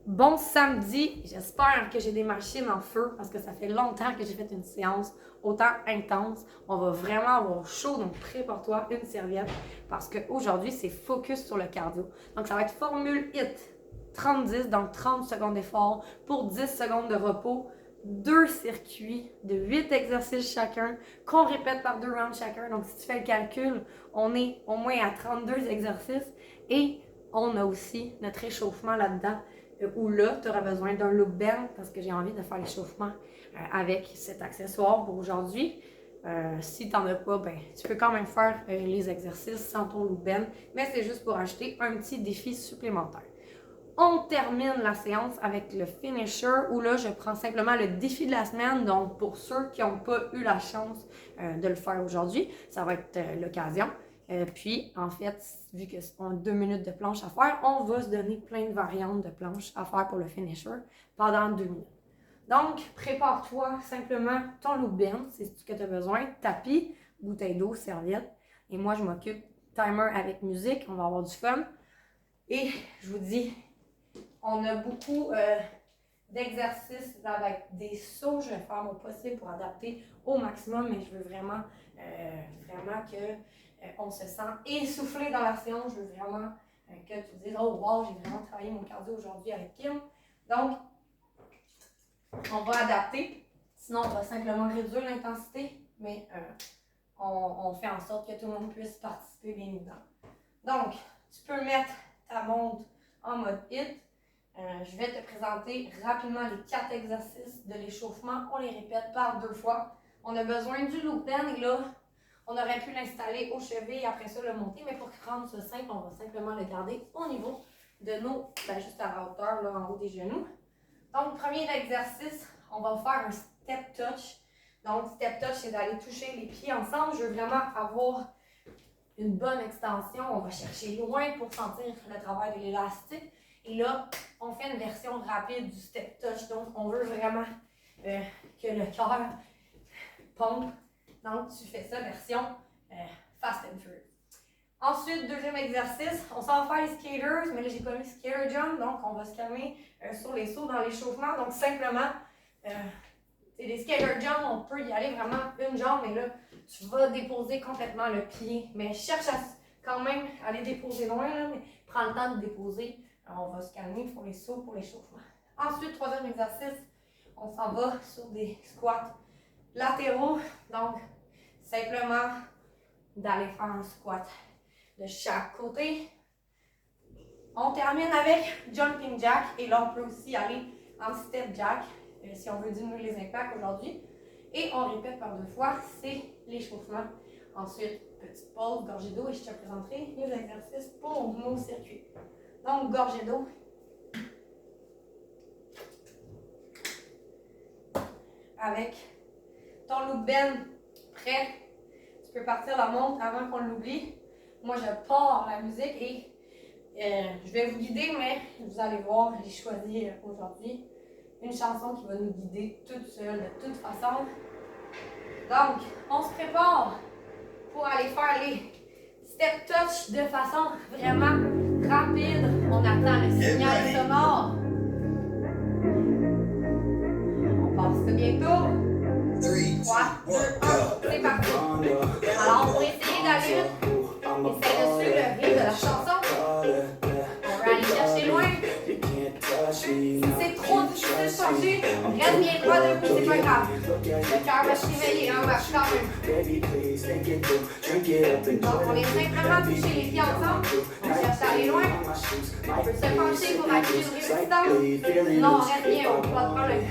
Bon samedi, j'espère que j'ai des machines en feu parce que ça fait longtemps que j'ai fait une séance autant intense. On va vraiment avoir chaud, donc prépare-toi une serviette parce qu'aujourd'hui, c'est focus sur le cardio. Donc ça va être formule HIIT, 30-10, donc 30 secondes d'effort pour 10 secondes de repos, 2 circuits de 8 exercices chacun qu'on répète par 2 rounds chacun. Donc si tu fais le calcul, on est au moins à 32 exercices et on a aussi notre échauffement là-dedans. Où là, tu auras besoin d'un loop band parce que j'ai envie de faire l'échauffement avec cet accessoire pour aujourd'hui. Si tu n'en as pas, ben, tu peux quand même faire les exercices sans ton loop band, mais c'est juste pour ajouter un petit défi supplémentaire. On termine la séance avec le finisher où là, je prends simplement le défi de la semaine. Donc, pour ceux qui n'ont pas eu la chance de le faire aujourd'hui, ça va être l'occasion. Puis, en fait, vu qu'on a 2 minutes de planche à faire, on va se donner plein de variantes de planche à faire pour le finisher pendant 2 minutes. Donc, prépare-toi simplement ton loop band, c'est ce que tu as besoin, tapis, bouteille d'eau, serviette. Et moi, je m'occupe timer avec musique, on va avoir du fun. Et je vous dis, on a beaucoup d'exercices avec des sauts. Je vais faire mon possible pour adapter au maximum, mais je veux vraiment qu'on se sent essoufflé dans la séance. Je veux vraiment que tu te dises « Oh wow, j'ai vraiment travaillé mon cardio aujourd'hui avec Kim. » Donc, on va adapter. Sinon, on va simplement réduire l'intensité, mais on fait en sorte que tout le monde puisse participer bien évidemment. Donc, tu peux mettre ta montre en mode HIIT. Je vais te présenter rapidement les 4 exercices de l'échauffement. On les répète par 2 fois. On a besoin du loop band et là, on aurait pu l'installer au chevet et après ça le monter, mais pour rendre ça simple, on va simplement le garder au niveau de nos, juste à la hauteur, là, en haut des genoux. Donc, premier exercice, on va faire un step touch. Donc, step touch, c'est d'aller toucher les pieds ensemble. Je veux vraiment avoir une bonne extension. On va chercher loin pour sentir le travail de l'élastique. Et là, on fait une version rapide du step touch. Donc, on veut vraiment que le cœur pompe. Donc, tu fais ça version fast and furious. Ensuite, deuxième exercice, on s'en va faire les skaters, mais là, j'ai pas mis skater jump. Donc, on va se calmer sur les sauts dans l'échauffement. Donc, simplement, les skater jump, on peut y aller vraiment une jambe, mais là, tu vas déposer complètement le pied. Mais cherche à quand même aller déposer loin, là, mais prends le temps de déposer. Alors, on va se calmer pour les sauts, pour l'échauffement. Ensuite, troisième exercice, on s'en va sur des squats latéraux. Donc, simplement d'aller faire un squat de chaque côté. On termine avec jumping jack et là, on peut aussi aller en step jack si on veut diminuer les impacts aujourd'hui. Et on répète par 2 fois, c'est l'échauffement. Ensuite, petite pause, gorgée d'eau et je te présenterai les exercices pour nos circuits. Donc, gorgée d'eau. Avec ton loop band prêt, tu peux partir la montre avant qu'on l'oublie. Moi, je pars la musique et je vais vous guider, mais vous allez voir, j'ai choisi aujourd'hui une chanson qui va nous guider toute seule, de toute façon. Donc, on se prépare pour aller faire les step touch de façon vraiment rapide. On attend le signal sonore. On passe ça bientôt. 3, 2, 1, c'est parti. Alors, pour essayer d'aller, essaye de suivre le rythme de la chanson. On va aller chercher loin. Si c'est trop difficile de changer, reste bien droit d'un coup, c'est pas grave. Le cœur va se réveiller, on marche quand même. Donc, on vient simplement toucher les pieds ensemble. On cherche à aller loin. On peut se pencher pour acquérir une résistance. Non, on reste bien, on n'a pas de problème.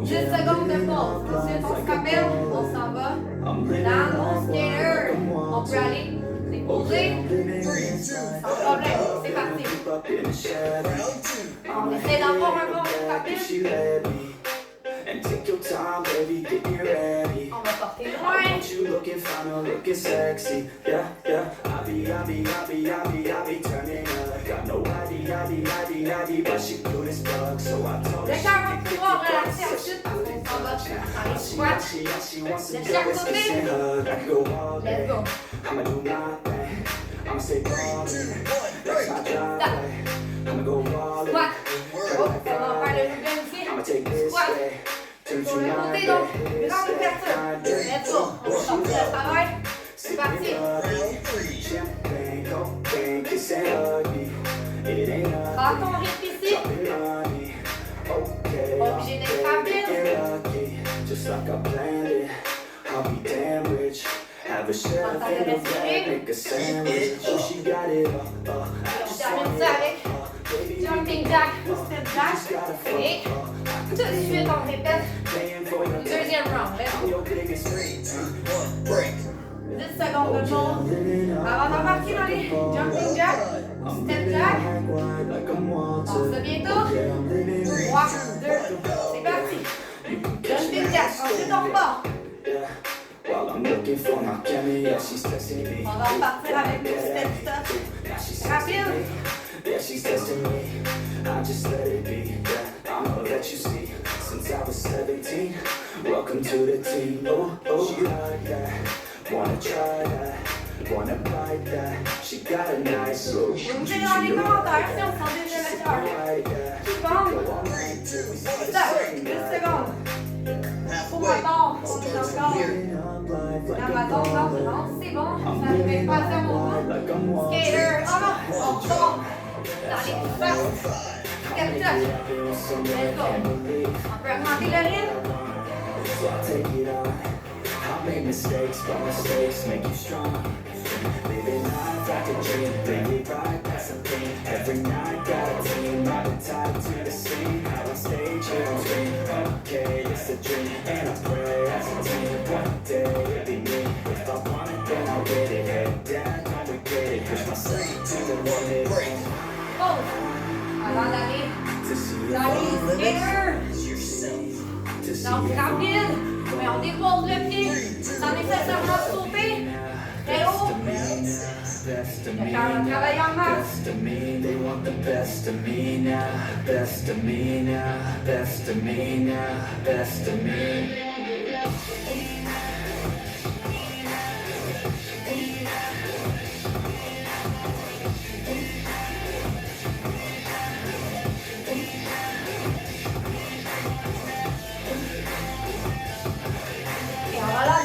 10 secondes de pause. Ensuite, on se rappelle, on s'en va dans mon skater. On peut aller déposer. Sans problème, c'est parti. On essaie d'avoir un bon rythme rapide. On va porter loin. Le cœur va pouvoir relaxer ensuite parce qu'on s'en va dans les squats de chaque côté. Let's go. Sur le côté, donc, grande ouverture. Let's go. On va sortir le travail. C'est parti. Prends ton rythme ici. Obligé d'être rapide. On termine ça avec jumping jack, step jack. Et tout de suite, on répète le deuxième round. Let's go. 10 secondes de pause. Avant d'embarquer dans les jumping jack, step jack. On se bientôt. 3, 2, c'est parti. Jumping jack, ensuite on repart. On va repartir avec le step stop. Rapide. Yeah, she's testing me. I just let it be. Yeah, I'ma let you see. Since I was 17, welcome to the team. Oh, she like that. Wanna try that. Wanna bite that. She got a nice look. Vous me dites dans les commentaires si on sent déjà le cœur. Qui bombe? Stop. 10 secondes. Pour ma part, on est encore dans ma zone d'endurance. C'est bon. Ça ne fait pas ça mon bout. Skater. Oh non. On tombe. Dans les faces. 4 touches. Let's go. On peut augmenter le rythme. I made mistakes, but mistakes make you strong. Living life like a dream, bring it right, that's the thing. Every night got a team, I've been tied to the scene. Out on stage, here on screen, okay, it's a dream. And I pray as a team, one day it'll be me. If I want it, then I'll get it. Head down, don't regret it. Push myself to the limit. Pause. Avant d'aller dans les skaters. Donc rapide, mais on dépose le pied sans nécessairement sauter. Très haut. Le cœur va travailler en masse. Best of me, they want the best of me now. Best of me now. Best of me now. Best of me.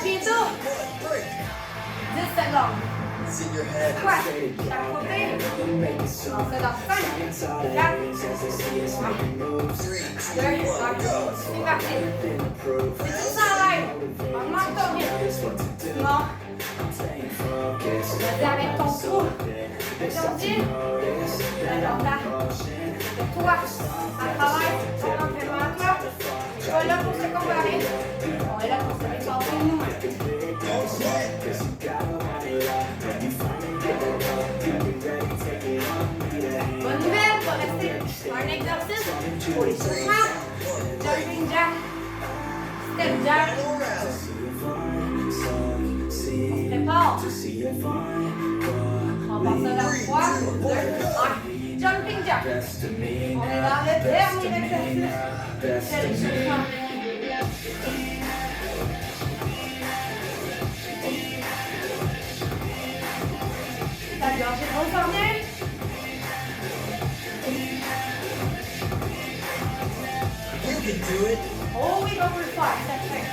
Bientôt. 10 secondes. Squat. Chaque côté. On se dans 5, 4, 3, 2, 1. C'est parti. Si tu sens l'aide, augmente ton rythme. Sinon, vas-y avec ton trou. Aujourd'hui, alors là, pour toi, à travers ton entraînement à toi, je suis pas là pour se comparer. On est là pour se réchauffer nous-mêmes. Bonne nouvelle, tu vas rester sur un exercice pour les souffrants. Jumping jack, step jack. On se prépare. On passe à la 3, 2, 1. Jumping jack. On est dans le dernier exercice. C'est les souffrants. La gorge est refermée. You can do it. Oh oui, on peut le faire, ça fait.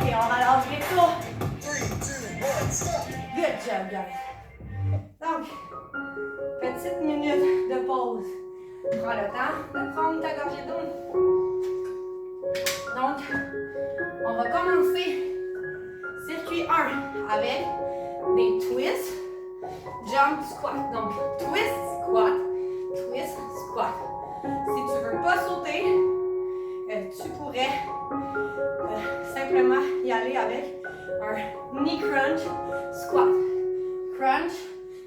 Et on relâche les tours. 3, 2, 1, stop. Good job, guys. Donc, petite minute de pause. Prends le temps de prendre ta gorgée d'eau. Donc, on va commencer circuit 1 avec des twists, jump, squat. Donc, twist, squat, twist, squat. Si tu veux pas sauter, tu pourrais simplement y aller avec un knee crunch, squat. Crunch,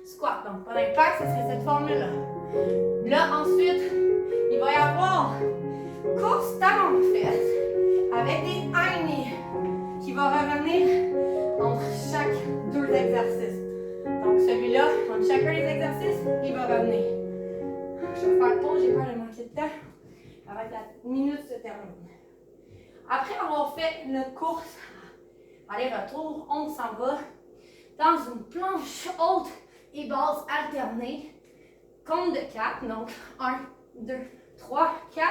squat. Donc, pas d'impact, ce serait cette formule-là. Là, ensuite, il va y avoir constamment fait avec des high knee qui va revenir entre chaque 2 exercices. Donc, celui-là, entre chacun des exercices, il va revenir. Je vais faire le tour, j'ai peur de manquer de temps. Avec la minute se termine. Après avoir fait notre course, aller-retour, on s'en va dans une planche haute et basse alternée. Compte de 4, donc 1, 2, 3, 4.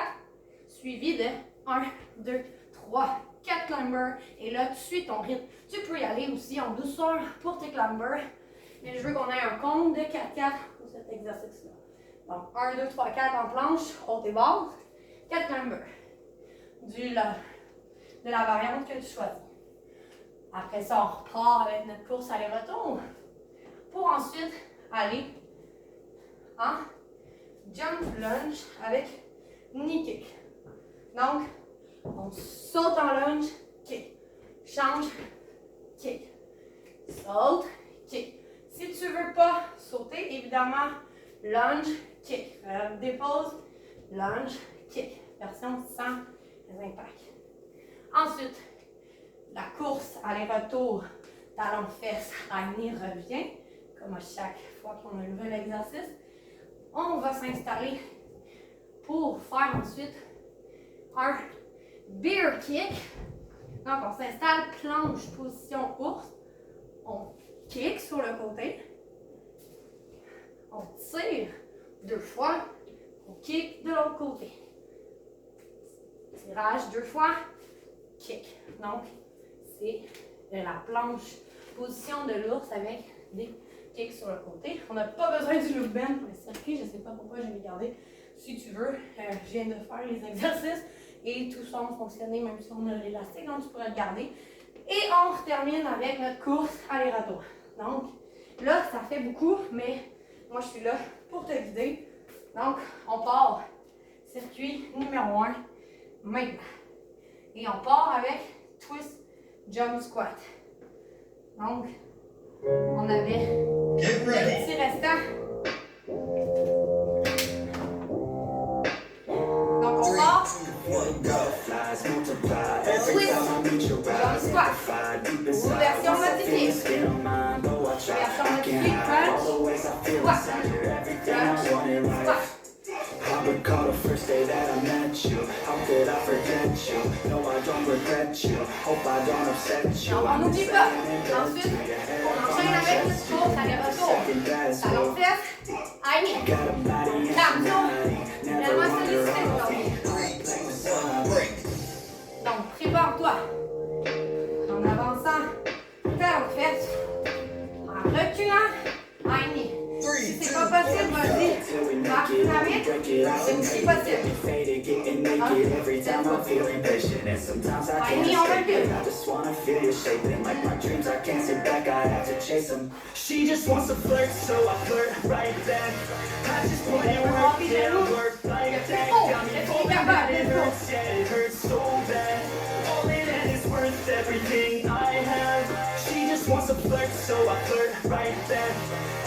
Suivi de 1, 2, 3, 4 climbers. Et là, tu suis ton rythme. Tu peux y aller aussi en douceur pour tes climbers. Mais je veux qu'on ait un compte de 4-4 pour cet exercice-là. Donc, 1, 2, 3, 4 en planche, haute et basse. 4 climbers. De la variante que tu choisis. Après ça, on repart avec notre course aller-retour. Pour ensuite aller en jump lunge avec knee kick. Donc, on saute en lunge, kick. Change, kick. Saute, kick. Si tu ne veux pas sauter, évidemment, lunge, kick. Dépose, lunge, kick. Version sans impact. Ensuite, la course aller-retour, talon-fesse, ramener, revient. Comme à chaque fois qu'on a un nouvel exercice. On va s'installer pour faire ensuite un bear kick. Donc, on s'installe, planche, position ours. On kick sur le côté. On tire 2 fois. On kick de l'autre côté. Tirage 2 fois. Kick. Donc, c'est la planche, position de l'ours avec des kicks sur le côté. On n'a pas besoin du loop bend pour le circuit. Je ne sais pas pourquoi je l'ai gardé. Si tu veux, je viens de faire les exercices et tout semble fonctionner même si on a l'élastique, donc tu pourrais le garder. Et on termine avec notre course aller-retour. Donc là, ça fait beaucoup, mais moi je suis là pour te guider. Donc on part circuit numéro 1 maintenant. Et on part avec twist jump squat. Donc on avait Get le ready. petit restant. Donc on 3, part. 2, 1, go. Flies multiply every time I meet your eyes. Squat. Deep Ou inside, version I feel modifiée. it in my mind, though I try. Version I can't modifiée, hide all crunch. the ways I feel Squat. inside. You're everything I want in Squat. life. I recall the first day that I met you. How could I forget you? No, I don't regret you. Hope I don't upset you. Donc on n'oublie pas. Ensuite, on enchaîne avec notre course aller-retour. Talon-fesse, aïe. Cardio. Tellement sollicité aujourd'hui. 3, 2, 1, break. Donc prépare-toi. En avançant, talon-fesse. En reculant, aïe. 3, Si 2, c'est pas possible, 1, vas-y. Till we Marche make it, dynamique, break it off c'est and aussi make possible. it faded, getting naked every time I'm feeling patient. And sometimes I can't Aïe, on escape it. recule. I just wanna feel you shaping like my dreams. I can't sit back, I have to chase them. She just wants to flirt, so I flirt right back. I just put in work, yeah, work like that. Got me falling, but it hurts, yeah, it hurts so bad. All in and it's worth everything I have. She just wants to flirt, so I flirt right back.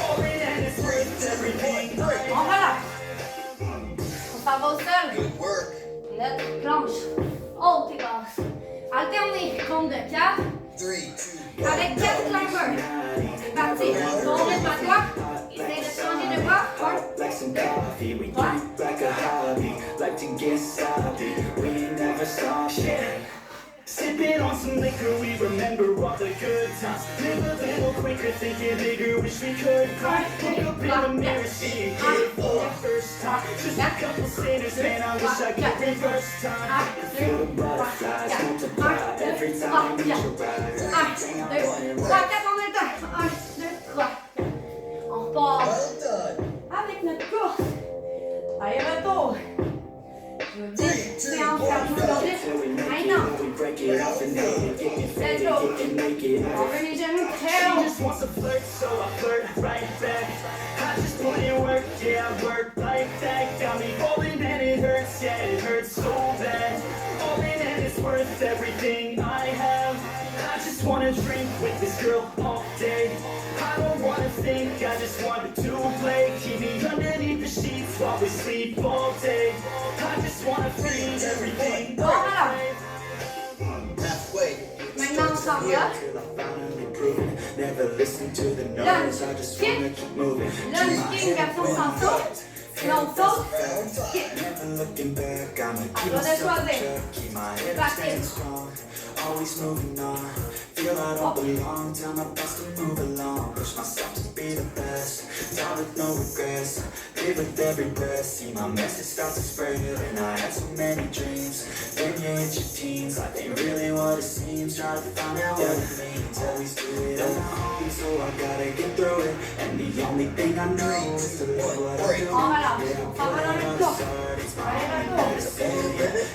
All in and it's worth everything I On have. relâche. On s'en va au sol. Good work. Notre planche. Haute et basse. Alterner. Compte de 4. 3, 2, 1, Avec 4 climbers. C'est parti. Ton rythme à toi. Essaye de changer de pas. 1. Like some coffee, we drink like a hobby. Like to get sloppy, we ain't never stop. Yeah. Sipping on some liquor, we remember all the good times. Live a little quicker, thinking bigger, wish we could cry. Look up in the mirror, see a kid for the first time. Just a couple sinners, man, I wish I could reverse time. Feel the butterflies multiply every time I meet your eyes. 1, 2, 3, 4 en même temps. 1, 2, 3. On repart Well done. avec notre course. Allez, retour. Je vous dis, séance cardio aujourd'hui. Maintenant, We break it off and then get it faded, get naked. on veut les genoux très She hauts. just wants to flirt, so I flirt right back. I just put in work, yeah, I work like that. Got me falling and it hurts, yeah, it hurts so bad. All in and it's worth everything I have. I just wanna drink with this girl all day. I don't wanna think, I just want to play. Keep me underneath the sheets while we sleep all day. I just wanna feel everything I crave. Halfway. Maintenant, on s'en va. Till I finally prove it. Never listen to the noise, I just wanna keep moving. Lunge king version sans saut. Là, on saute. Kick. Never looking back, I'ma keep toi de myself in choisir. check, keep my head up, Parti. staying strong, always moving on. Feel I don't belong, tell my best to move along, push myself to be the best. Die with no regrets, live with every breath. See my message start to spread, and I had so many dreams. Then you hit your teens, life ain't really what it seems. Try to find out what it means, always do it on my own. So I gotta get through it, and the only thing I know is to live what I do. On va là, on va dans le tour.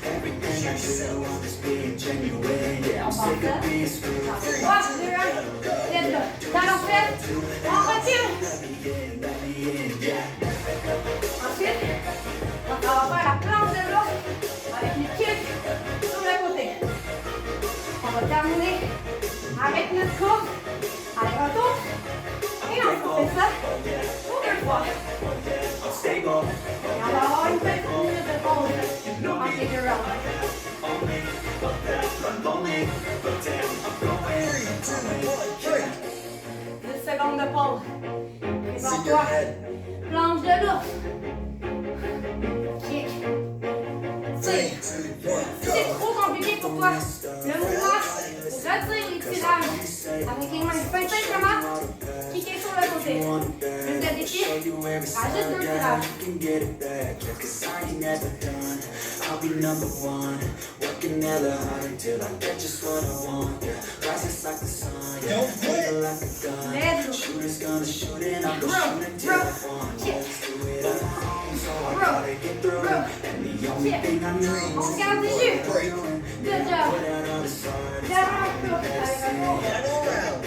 Everything I do, I'm just being genuine. Yeah, I'm sick of being screwed. 3, 2, 1, let's go. Talon fait, on retire. Ensuite, on va faire la planche de l'autre avec les kicks sur le côté. On va terminer avec notre course. Allez, retour. Et on fait ça pour 2 fois. Et on va avoir une petite minute de pause entre les 2 rounds. 10 secondes de pause. Prépare-toi. Planche de l'ours. Kick. Tire. Si c'est trop compliqué pour toi, le mouvement, retire l'étirage avec les mains. Fais simplement kicker sur le côté. Plus de défi, rajoute 2 tirages. I'll be number one, working hella hard till I get just what I want. Rises like the sun, feel like a gun. Shooters gonna shoot and I'm gonna shoot until I want. Let's do it at home, so I gotta get through it. And the only thing I know On is garde les yeux. Good job. put out all the stars. Dernière course avec un tour.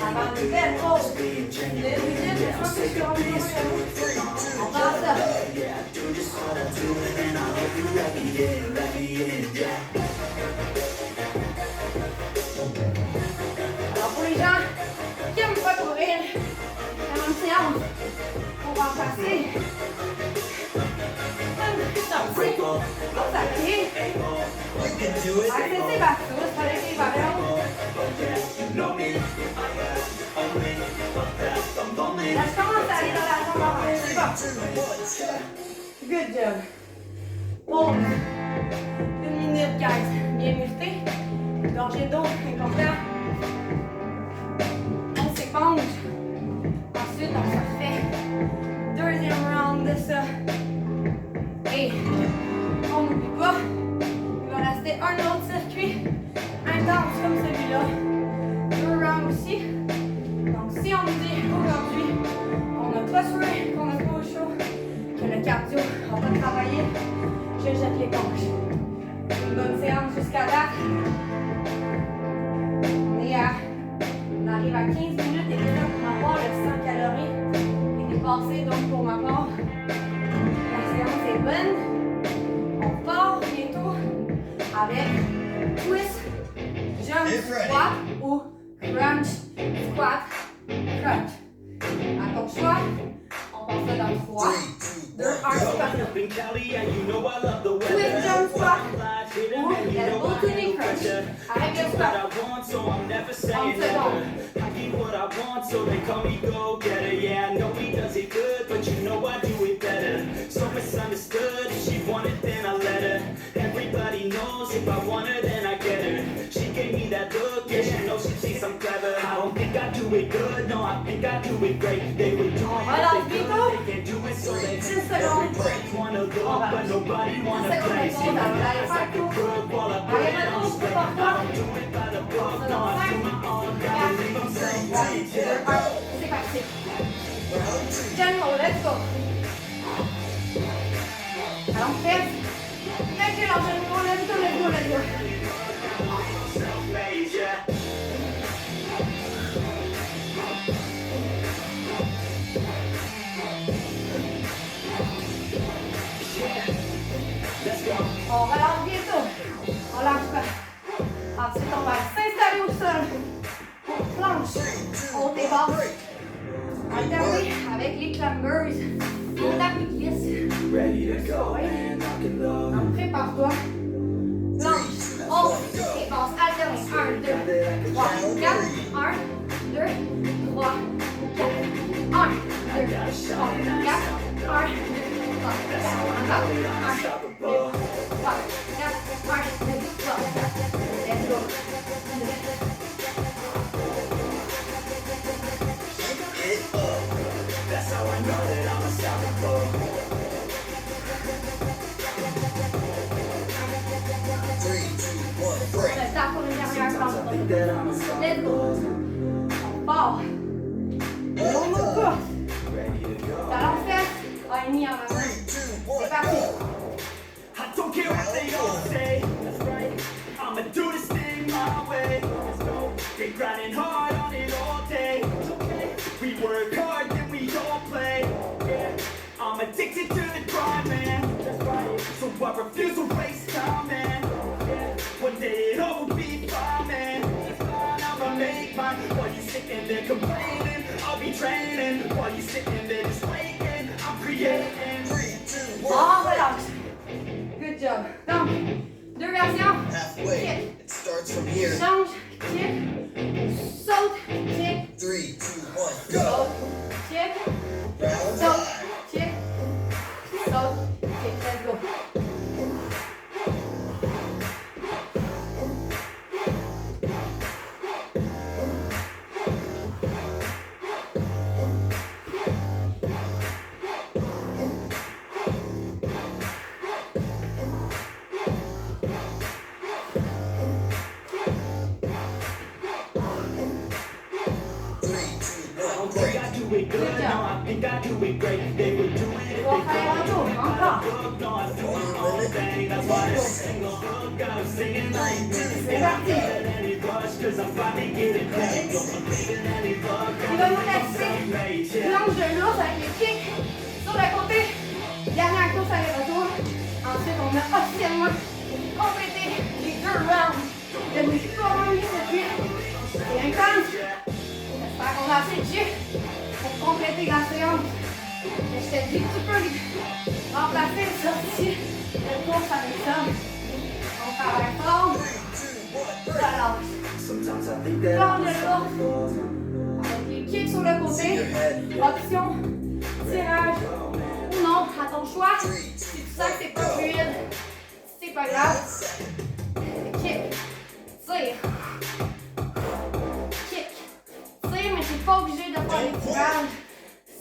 Avant une belle pause. 2 minutes, un peu sur un peu. On passe ça. Yeah, I do just what I do, and I hope you let me in, yeah. Alors pour les gens qui n'aiment pas courir, la même séance, on va en passer. Sorti, on s'appuie. You can do it. Accessez ma sauce avec les ballons. Là, je commence à aller dans la jambe avant. C'est pas. Good job. Pause. 1 minute, guys. Bien méritée. Gorgée d'eau, important. On s'éponge. Ensuite, on se fait 2e round de ça. Et on n'oublie pas, il va rester un autre circuit intense comme celui-là. 2 rounds aussi. Donc si on nous dit aujourd'hui qu'on n'a pas souhait, qu'on n'a pas au chaud, que le cardio n'a pas travaillé, je jette l'éponge. Une bonne séance jusqu'à date. On arrive à 15 minutes et déjà pour ma part, le 100 calories est dépassé. Donc pour ma part, la séance est bonne. On part bientôt avec twist, jump squat ou crunch squat crunch. À ton choix, on passe ça dans 3, 2, 1, c'est parti. Twist, jump squat ou elbow to knee crunch avec le squat. 30 secondes. I get what I want, so they call me go-getter. Yeah, I know he does it good, but you know I do it better. So misunderstood, if she wanted, then I let her. Everybody knows if I want her, then I get her. She gave me that look, yeah, she knows she thinks I'm clever. I don't think I do it good, no, I think I do it great. They would do it, Alors, they can't do it, so they 10 secondes. wanna look, but nobody wanna 10 play. secondes, on va aller faire le tour. Allez, maintenant, on peut partir. C'est dans 5, 4, 3, 2, 1, c'est parti. General, let's go. Alors, on fait. Mettez l'enchaînement, let's go, let's go, let's go. On relâche bientôt. On lâche pas. Ensuite, on va s'installer au sol. Planche. On dépasse. Alterner avec les climbers. On tape les cuisses. Ready to go, and I can love. Donc, prépare-toi. Planche. On dépasse. Alterner. 1, 2, 3, 4. 1, 2, 3, 4. 1, 2, 3, 4. 1, 2, 3, 4. Encore. 1, 2, 3, 4. 1, 2, 3, 4. Let's go. It up. I think that I'm Let's go. On part. On court. ready to go. Talon fesse. Ah, mis en avant. 3, 2, C'est 1, parti. I don't care what they all say. That's right. I'ma do this thing my way. Let's go. They grinding hard on it all day. It's okay. We work hard, then we all play. Yeah. I'm addicted to the grind, man. That's right. So I refuse to waste time, man. Yeah. One day it all will be fine, man. It's fine, I'ma make mine. While you sitting there complaining, I'll be training. While you sitting there just waiting, I'm creating. 3, 2, 1. On relâche. Good job. Donc, deux versions. Halfway. It starts from here. Change, kick, saute, kick, 3, 2, 1, go. saute, kick, Round saute, 5. kick, saute, kick. Let's go. Do it good, no, I think I do it great. They would do it if On they va faire un could. tour, encore. Book, no, I do my own thing. That's why every single book I was singing like this. C'est parti. Let any rush, cause I'm finally getting paid. Don't believe in any luck. Il va nous laisser longe de l'ours avec les kicks sur le côté. Dernière course aller-retour. Ensuite, on a officiellement complété les deux rounds de multi-programme depuis. C'est intense. J'espère qu'on a assez de jus pour compléter la séance. Mais je te dis, tu peux remplacer le sortie de course avec ça. On travaille fort. Relâche. Sometimes I think that Fort I'm de l'ours. Avec les kicks sur le côté. Option, tirage ou non, à ton choix. Si tu sens que c'est pas fluide, c'est pas grave. Kick, tire. Kick, tire, mais t'es pas obligé de faire les tirages.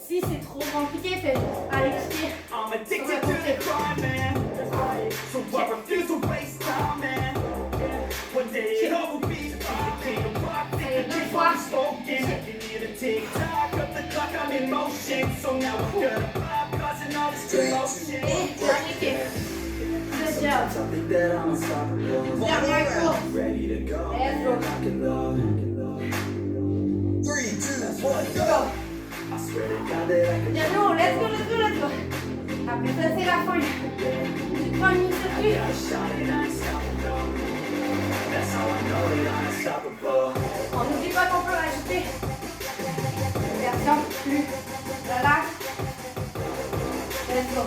Si c'est trop compliqué, fais juste aller kicker I'm sur addicted le to the côté. grind, man. That's right. So I refuse to waste time, man. Yeah. One day it all will be fine. Can't rock, Allez, think deux keep fois. on smoking. You need a tick-tock of the clock, I'm in motion. So now I'm gonna pop, causing all this commotion. Et dernier kick. Good job. I think that I'm unstoppable. Dernière course. Ready to go. Let's go. Rock and roll. 3, 2, 1, Go. go. I swear to God that I can. Bien joué, let's go, let's go, let's go. Après ça, c'est la fin du premier circuit. I shot it, I ain't stopping, no. That's how I know that I'm unstoppable. On n'oublie pas qu'on peut rajouter une version plus relax. Let's go.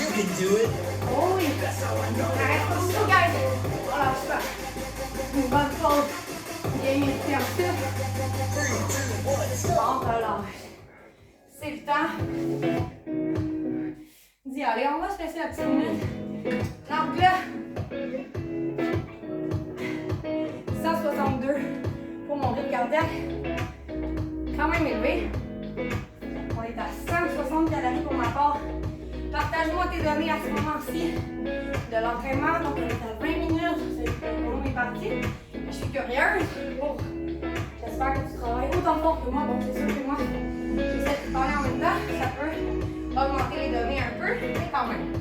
You can do it. Oh oui. That's how I know On that arrête I'm pas beaucoup, unstoppable. guys. Voilà, super. Une bonne pause. Bien médité ensuite. 3, 2, 1, go. On relâche. C'est le temps d'y aller. On va se laisser la petite minute. Donc là, 162 pour mon rythme cardiaque. Quand même élevé. On est à 160 calories pour ma part. Partage-moi tes données à ce moment-ci de l'entraînement. Donc on est à 20 minutes. C'est pour nous est parti. Je suis curieuse pour. J'espère que tu travailles autant fort que moi. Bon, c'est sûr que moi, j'essaie de parler en même temps. Ça peut augmenter les données un peu, mais quand même.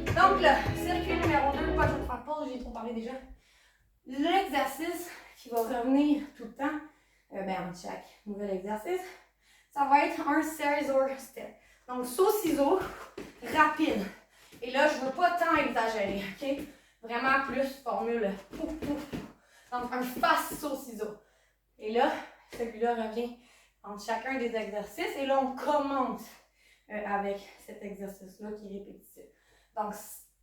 Donc là, circuit numéro 2, pas je vais te faire pause, j'ai trop parlé déjà. L'exercice qui va revenir tout le temps, entre chaque nouvel exercice, ça va être un scissor step. Donc saut-ciseau, rapide. Et là, je veux pas tant exagérer, ok? Vraiment plus formule pouf, pouf. Donc un fast saut-ciseau. Et là, celui-là revient entre chacun des exercices. Et là, on commence avec cet exercice-là qui est répétitif. Donc,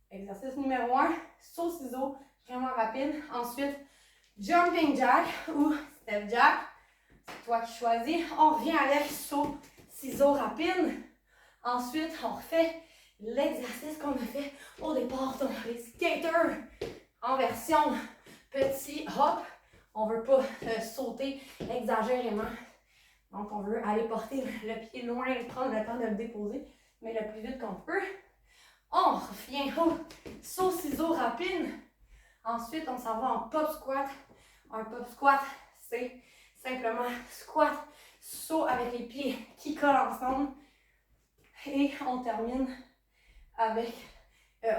exercice numéro 1, saut-ciseau, vraiment rapide. Ensuite, jumping jack ou step jack. C'est toi qui choisis. On revient avec saut-ciseau rapide. Ensuite, on refait l'exercice qu'on a fait au départ. Donc, les skaters en version petit hop. On ne veut pas sauter exagérément. Donc, on veut aller porter le pied loin et prendre le temps de le déposer, mais le plus vite qu'on peut. On revient au saut-ciseau rapide. Ensuite, on s'en va en pop squat Un pop squat, c'est simplement squat, saut avec les pieds qui collent ensemble. Et on termine avec...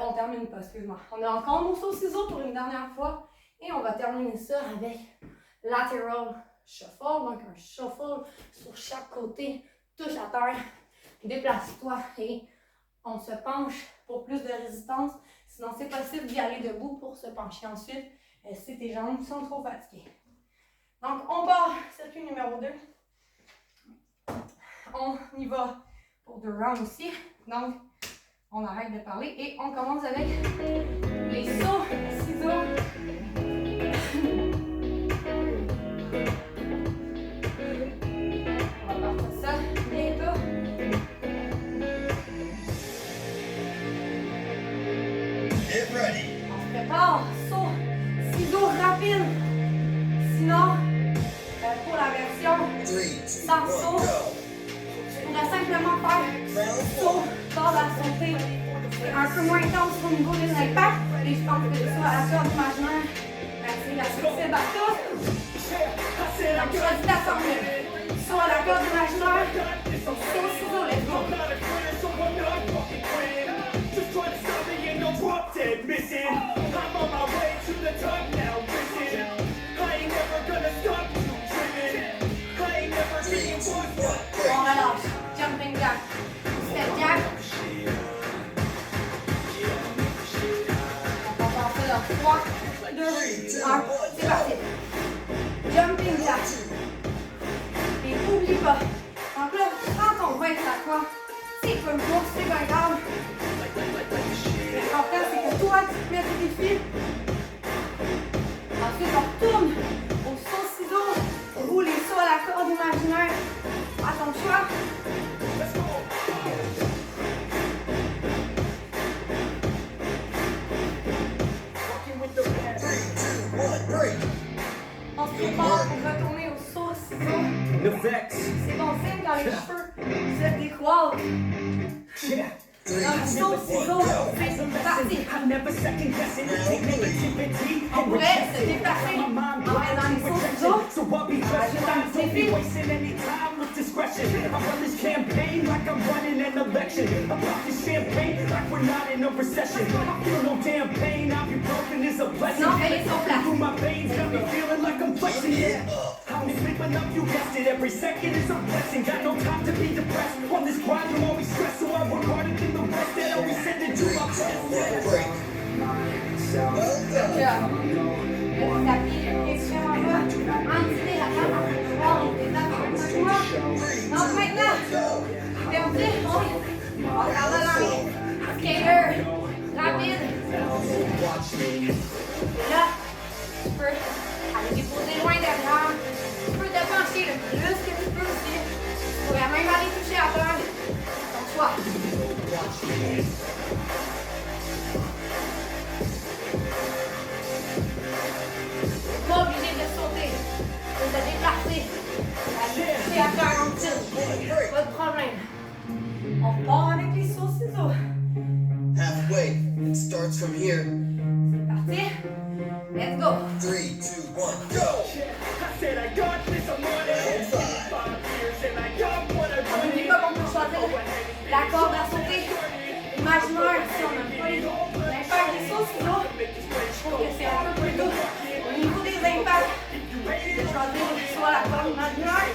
on termine pas, excuse-moi. On a encore nos sauts ciseaux pour une dernière fois. Et on va terminer ça avec lateral shuffle. Donc un shuffle sur chaque côté, touche à terre. Déplace-toi et on se penche pour plus de résistance. Sinon, c'est possible d'y aller debout pour se pencher ensuite si tes jambes sont trop fatiguées. Donc, on part circuit numéro 2. On y va pour 2 rounds aussi. Donc, on arrête de parler et on commence avec les sauts ciseaux. On va partir ça bientôt. Get ready. On se prépare. Saut ciseaux rapide. Sinon, pour la version 3, 2, sans 1, saut, go. je pourrais simplement faire Round saut, 4. corde à sauter. C'est un peu moins intense au niveau des impacts. Et je pense que ça, à la corde imaginaire, c'est accessible à tous. Donc, choisis ta formule. Saut à la corde imaginaire, saut ciseaux, let's go. On relâche. Jumping jack. Step jack. On va passer dans 3, 2, 1. C'est parti. Jumping jack. Et n'oublie pas. Donc là, quand on va être à toi, c'est peu court, c'est pas grave. L'important, c'est que toi, tu te mets des défis. Ensuite, on retourne au saut ciseaux ou les sauts à la corde imaginaire. À ton choix. On se prépare pour retourner au saut ciseaux. C'est bon signe quand les cheveux se décoiffent. Donc, saut ciseaux, c'est parti. On pourrait se déplacer en faisant les sauts ciseaux. Ajoute un petit défi. Non, elle est sur place. I'm sleeping up, you guessed it. Every second is a blessing. Got no time to be depressed. On this grind, I'm always stressed, so I work harder than the rest. That always said to do my best. Le tapis extrêmement bas. Entier la table en train de voir les étapes en même temps. Donc maintenant, perdu, on regarde dans les skater, rapide. Et là, tu peux aller déposer loin derrière. Tu peux te pencher le plus que tu peux aussi. Tu pourrais même aller toucher à terre. Ton choix. Pas obligé de sauter, de te déplacer, d'aller toucher à terre en dessous. Pas de problème. On repart avec les sauts ciseaux. Halfway. It starts from here. C'est parti. Let's go. 3, 2, 1, go. N'oublie pas qu'on peut choisir la corde à sauter. Imaginaire, si on n'a pas les impacts des sauts ciseaux, je trouve que c'est un peu plus doux. Au niveau des impacts, de choisir soit la corde imaginaire.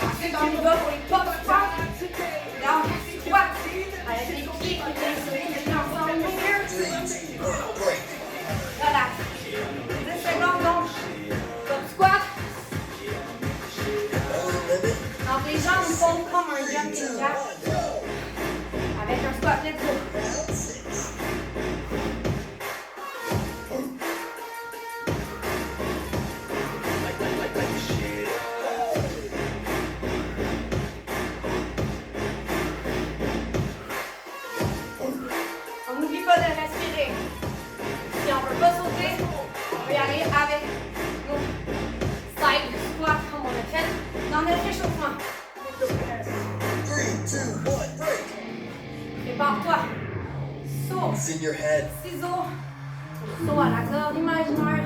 Ensuite, on y va pour les pop squats. Donc, squat avec les pieds qui viennent ensemble au milieu. 3, 2, 1, break. Relax. 10 secondes donc. Pop squat. Donc, les jambes font comme un jumping jack. Avec un squat, let's go. Round 6. On n'oublie pas de respirer. Si on ne peut pas sauter, on peut y aller avec nos side squats comme on a fait dans notre échauffement. 3, 2, 1, break. Prépare-toi. Saut. It's in your head. ciseaux, saut à la corde imaginaire.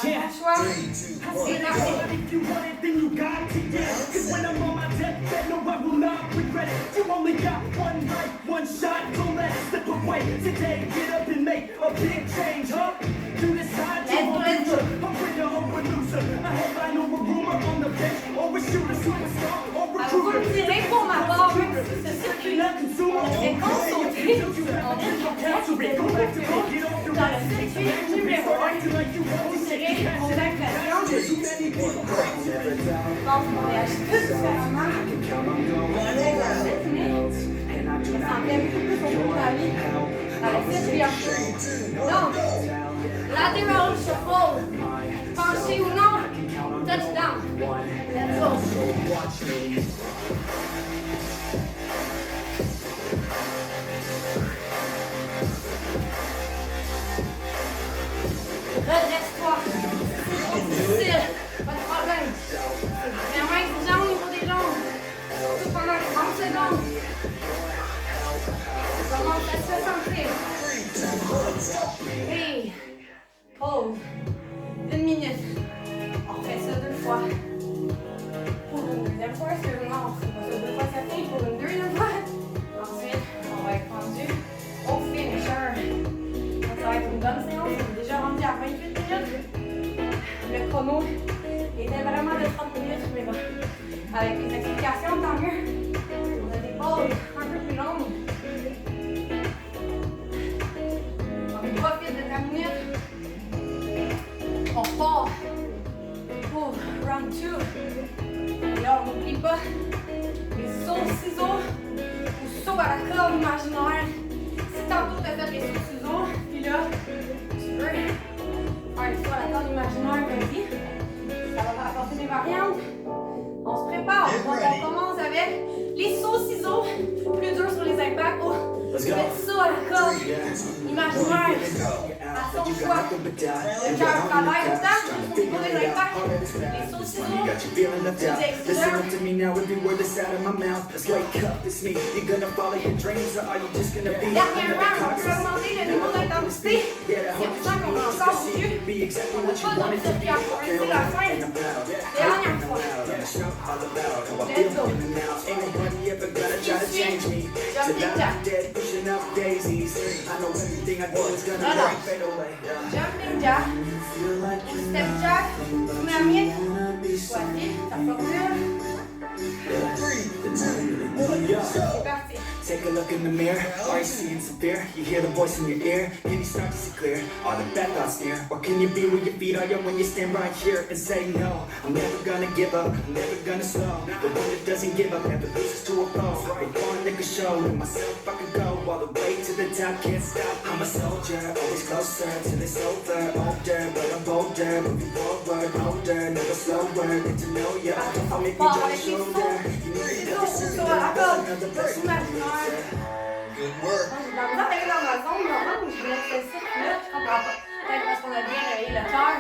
Yeah. Pas le choix. 3, 2, 1, C'est go. parti. If you want it, then you got to get it. Cause when I'm on my deathbed, no, I will not regret it. You only got one life, one shot, don't let it slip away. Today, get up and make a big change, huh? Do this side to a loser. I'm free to hope a loser. A headline or a rumor on the bench, or a shooter, superstar, or Alors, vous recruiter. me direz pour ma part, même si c'est sûr qu'il Not consumer. est consulté, on dit que c'était beaucoup plus haut dans le circuit numéro 1. Vous direz mon impression. 3, 2, 1, break. Je pense qu'on réagit tous différemment. Final round. Mais je me sentais beaucoup plus au bout de la vie dans le circuit un peu. 3, 2, 1, Donc, go. lateral shuffle, penché ou non, touchdown. Let's go. Redresse-toi. C'est difficile, pas de problème. C'est vraiment exigeant au niveau des jambes. Surtout pendant les 30 secondes. Ça commence à se sentir. 3, 2, 1, stop. Et pause. 1 minute. On fait ça 2 fois. Pour une deuxième fois, seulement on fait pas ça 2 fois ça fait. Pour une deuxième fois. Ensuite, on va être rendu au finisher. Ça va être une bonne séance. On est déjà rendu à 28 minutes. Le chrono était vraiment de 30 minutes, mais bon. Avec les explications, tant mieux. On a des pauses un peu plus longues. On profite de ta minute. On part pour round 2. Et là, on n'oublie pas les sauts ciseaux ou sauts à la corde imaginaire. Si tantôt tu as fait les sauts ciseaux, puis là, tu veux faire les sauts à la corde imaginaire, vas-y. Ça va apporter des variantes. On se prépare. Donc, on commence avec les sauts ciseaux, plus durs sur les impacts. Let's go. Les sauts à la corde imaginaire. À son choix. Le cœur travaille autant au niveau des impacts. Les sauts ciseaux. Listen to me now, every word that's out of my mouth. Let's wake up, it's me. You're gonna follow your dreams, or are you just gonna be? Dernier round, on peut augmenter le niveau d'intensité. Si on sent qu'on est encore au dessus, on n'a pas d'autre circuit à faire. C'est la fin. Dernière fois. Let's go. Jumping jack. Pushing up daisies. I know everything I do is gonna Relax. fade away. Jumping jack. Step jack. Tu mets la mienne. Voici ta formule. 3, 2, 1, C'est go. parti. Take a look in the mirror, are you seeing some fear? You hear the voice in your ear, can you start to see clear? Are the bad thoughts near? Or can you be where your feet are when you stand right here and say no? I'm never gonna give up, I'm never gonna slow. The one that doesn't give up never loses to a foe. The one that can show in myself I can go all the way to the top, can't stop. I'm a soldier, always closer till it's over. Older, but I'm bolder, moving forward, older, never slower. Get to know ya, I'll make you Fort jump avec les shoulder. sauts. You need Les every sauts, single sauts à la corde. another blessing. Imaginaire. Good work. Moi, j'ai de la misère d'aller dans ma zone normale où je voulais faire ça. Puis là, je comprends pas. Peut-être parce qu'on a bien réveillé le cœur.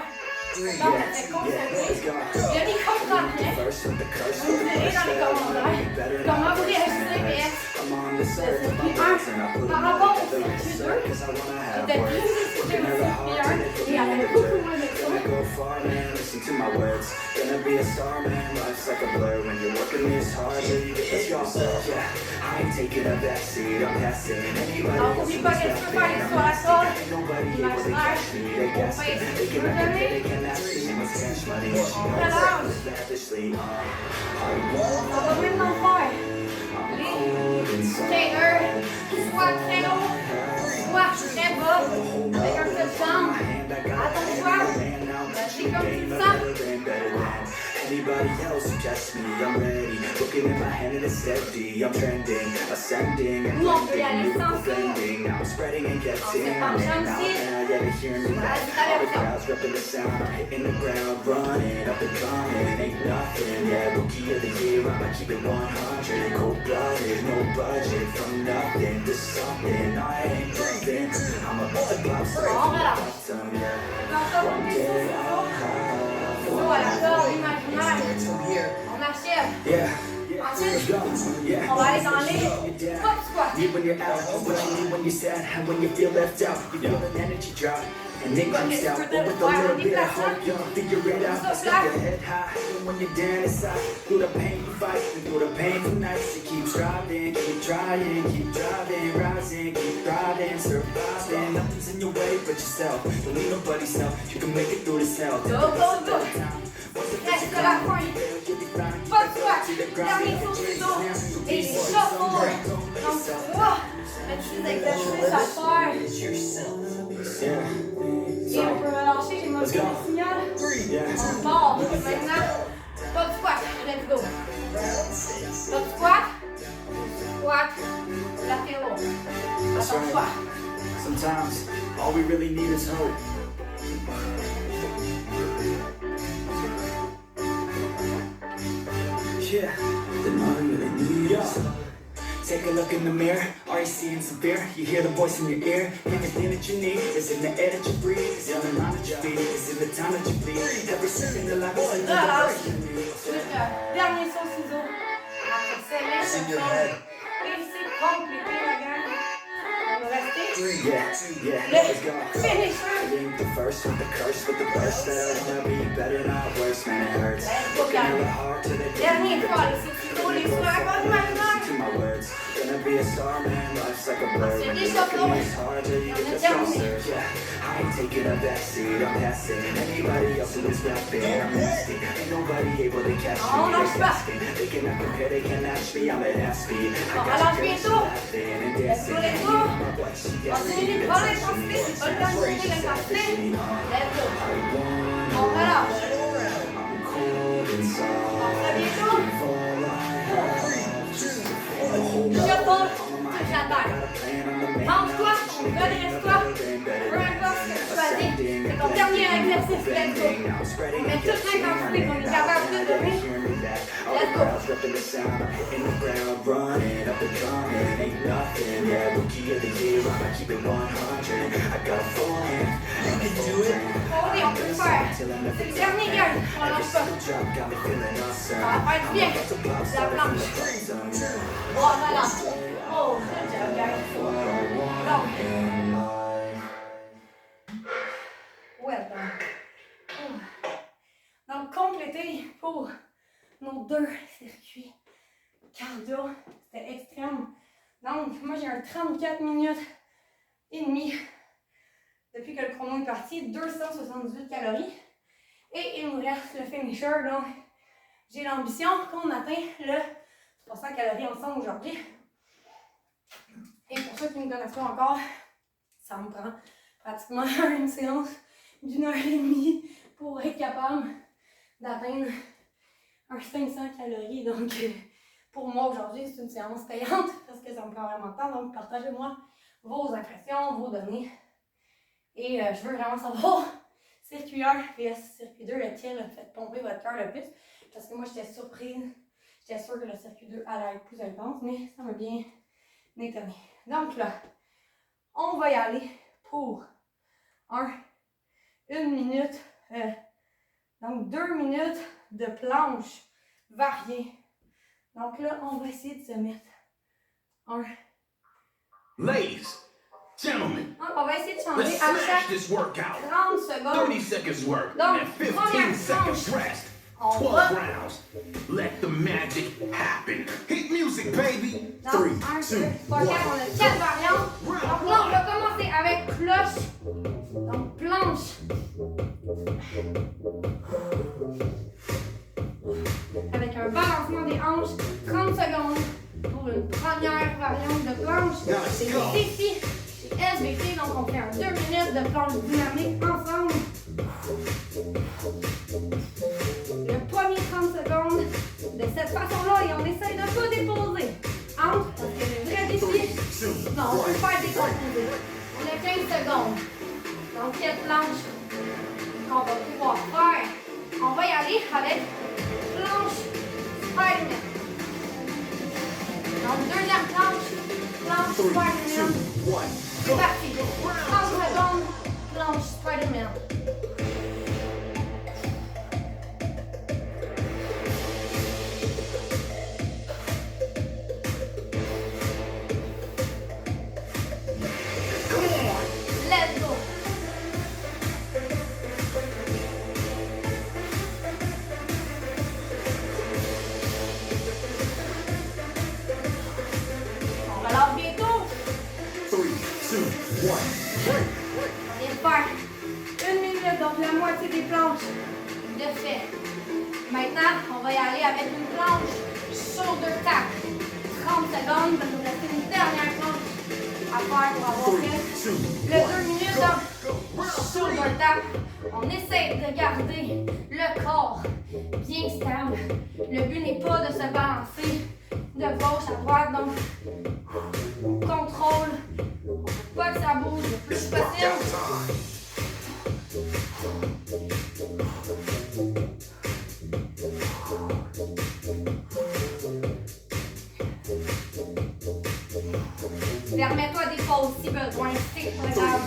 3, Donc, ça fait concentré. Il y a des coachs dans le lien. First with the curse, Vous me direz dans les commentaires comment vous réagissez, mais I'm on the circuit, le my circuit legs and I 1 put par them rapport on au the circuit 2, cause I wanna have j'étais words. plus excitée au circuit 1 et il y avait beaucoup moins de Gonna choses. go far, man, listen to my words. Gonna be a star, man, life's like a blur. When you're working this hard, till you get the start. Yeah, I ain't taking a backseat, I'm passing. Anybody Alors, else n'oublie who's pas qu'elle peut faire les sauts à la corde. nobody able to Imaginaire. catch me, they On gas fait me. They can un never, they donné. can ask me what's cash money. She On knows relâche. lavishly. On va maintenant faire les skaters, soit très haut, soit très bas, avec un peu de jambe. À ton choix, vas-y comme tu le sens. Anybody else who tests me, I'm ready. Looking in my hand and it's steady. I'm trending, ascending, and Nous, on peut y aller blending, sans lyrical fil. blending. Now I'm spreading and getting On out se penche now, aussi. yeah, they hear me now. All the crowds repping the sound. I'm hitting the ground, running up and coming. Ain't nothing, yeah, rookie of the year. I'ma keep it 100. Cold-blooded, no budget. From nothing to something, I ain't nothing. I'm about to pop straight On from the relâche. bottom, yeah. Quand ça va plus sauts à la corde imaginaire, Starts from here. on achève. Yeah. Ensuite, Go. Yeah. on va aller dans les pop squats. Need when you're out, what you need when you're sad, and when you feel left out, you feel an energy drop, and it comes out, but with a little bit of hope, you'll figure it out. Let's get your head high, and when you're down inside, through the pain you fight, and through the painful nights, you keep striving, keep trying, keep driving, rising, keep thriving, surviving. Nothing's in your way but yourself. Don't need nobody's help. You can make it through this hell. Go, go, go. Reste la pointe. Pop squat. Dernier tour du dos. Et les shuffles. Donc 3 petits exercices à faire. Et on peut relâcher, j'ai mon petit signal. On part maintenant. Pop squat, let's go. Pop squat. Squat. Latéraux. Attends-toi. Sometimes all we really need is hope. Yeah, then all we really need is hope. Take a look in the mirror, are you seeing some fear? You hear the voice in your ear, everything that you need is in the air that you breathe, it's in the mind that you feed, it's in the time that you bleed. Every second of life is in the Relâche. direction you need. Ensuite, dernier saut ciseaux. Après ça, It's in your head. et c'est compliqué la gang. On va rester. Yeah, let's go. Finisher. It ain't the first with the curse, with the verse that I wanna be better, not worse, man, it hurts. Working hella hard to the Dernier fois, les sauts ciseaux, les sauts à bonne manière. to my words. Gonna be a star, man, life's like a blur. C'est When des you're working shuffles. this hard till you get the Dernier. sponsors. Yeah, I ain't taking a backseat, I'm passing. Anybody else who is rapping, I'm nasty. Ain't nobody able to catch me, On lâche they're pas. asking. They cannot compare, they can't match me, I'm at half speed. I On got relâche you girls bientôt. laughing and Let's go, dancing. let's go. My butt, she got On diminue pas l'intensité, c'est pas le temps de diminuer l'intensité. Let's go. On relâche. I'm cold inside. On fait bientôt. All I have is a whole Shuffle. Touche la terre. Mange-toi, redresse-toi. Peu importe ce que tu choisis. C'est ton dernier exercice. Let's go. On met toute l'intensité qu'on est capable de donner. Let's go. Repping the sound, I'm hitting the ground, running up and coming, ain't nothing. Yeah, rookie of the year, I'ma keep it 100. I got a full hand, I can do it. Oh oui, on peut le faire. C'est le dernier gars. On lâche pas. Ça va faire du bien. La planche. Oh, voilà. Oh, good job, guys. Well done. Donc, complété pour nos 2 circuits cardio. C'était extrême. Donc, moi, j'ai un 34 minutes et demie depuis que le chrono est parti. 278 calories. Et il nous reste le finisher. Donc, j'ai l'ambition qu'on atteigne le 300 calories ensemble aujourd'hui. Et pour ceux qui ne me connaissent pas encore, ça me prend pratiquement une séance d'1h30 pour être capable d'atteindre un 500 calories. Donc, pour moi aujourd'hui, c'est une séance payante parce que ça me prend vraiment de temps. Donc, partagez-moi vos impressions, vos données. Et je veux vraiment savoir, circuit 1 vs circuit 2, lequel a fait tomber votre cœur le plus. Parce que moi, j'étais surprise. J'étais sûre que le circuit 2 allait être plus intense, mais ça m'a bien étonné. Donc là, on va y aller pour 1 minute, donc 2 minutes de planche variée. Donc là, on va essayer de se mettre Ladies, gentlemen, on va essayer de changer let's à smash chaque this workout. 30 secondes. 30 seconds work Donc, and 15 première seconds tranche. rest. On 12 va. rounds. Let the magic happen. Hit music, baby. Donc, 3, 1, 2, 3, 2, 4, on a 4 variantes. Donc là, on va commencer avec cloche. Donc, planche. Avec un balancement des hanches, 30 secondes pour une première variante de planche. C'est le défi chez SBT, donc on fait un 2 minutes de planche dynamique ensemble. Le premier 30 secondes de cette façon-là et on essaye de ne pas déposer. Entre, parce que le vrai défi, non, on peut faire décomposer. On a 15 secondes. Donc, quelle planche qu'on va pouvoir faire? On va y aller avec planche Spider-Man. Donc, deuxième planche Spider-Man. 3, 2, 1. C'est parti. 30 secondes, planche Spider-Man. moitié des planches de fait. Maintenant, on va y aller avec une planche shoulder tap. 30 secondes, ça nous reste une dernière planche à faire pour avoir fait le 2 minutes. Donc, shoulder tap. On essaie de garder le corps bien stable. Le but n'est pas de se balancer de gauche à droite, donc contrôle. Pas que ça bouge le plus possible. Permets-toi des pauses si besoin, c'est pas grave.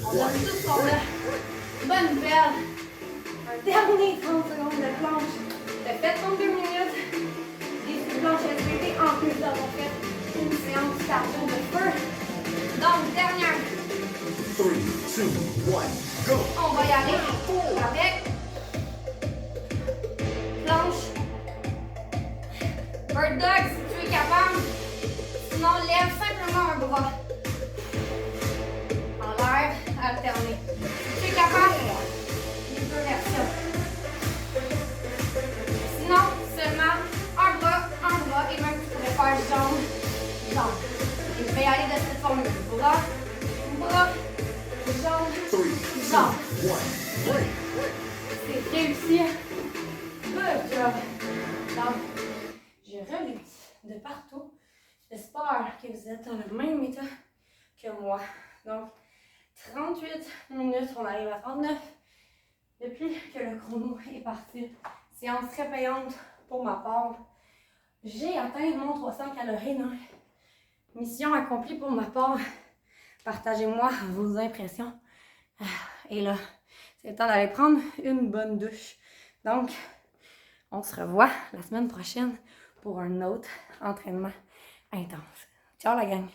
On donne tout ce qu'on a. Bonne nouvelle. Un dernier 30 secondes de planche. T'as fait 32 minutes. Des planches SVT en plus d'avoir fait une séance cardio de feu. Donc, dernière. 3, 2, 1, go! On va y aller avec planche. Bird dog si tu es capable. Sinon, lève simplement un bras. En l'air, alterné. Si tu es capable, les deux versions. Sinon, seulement un bras et même tu pourrais faire jambe, jambe. Et je vais y aller de cette formule. Bras, jambe, jambe. C'est réussi. Good job. Donc, je reluis de partout. J'espère que vous êtes dans le même état que moi. Donc, 38 minutes, on arrive à 39. Depuis que le chrono est parti, séance très payante pour ma part. J'ai atteint mon 300 calories. Donc, mission accomplie pour ma part. Partagez-moi vos impressions. Et là, c'est le temps d'aller prendre une bonne douche. Donc, on se revoit la semaine prochaine pour un autre entraînement intense. Ciao la gang!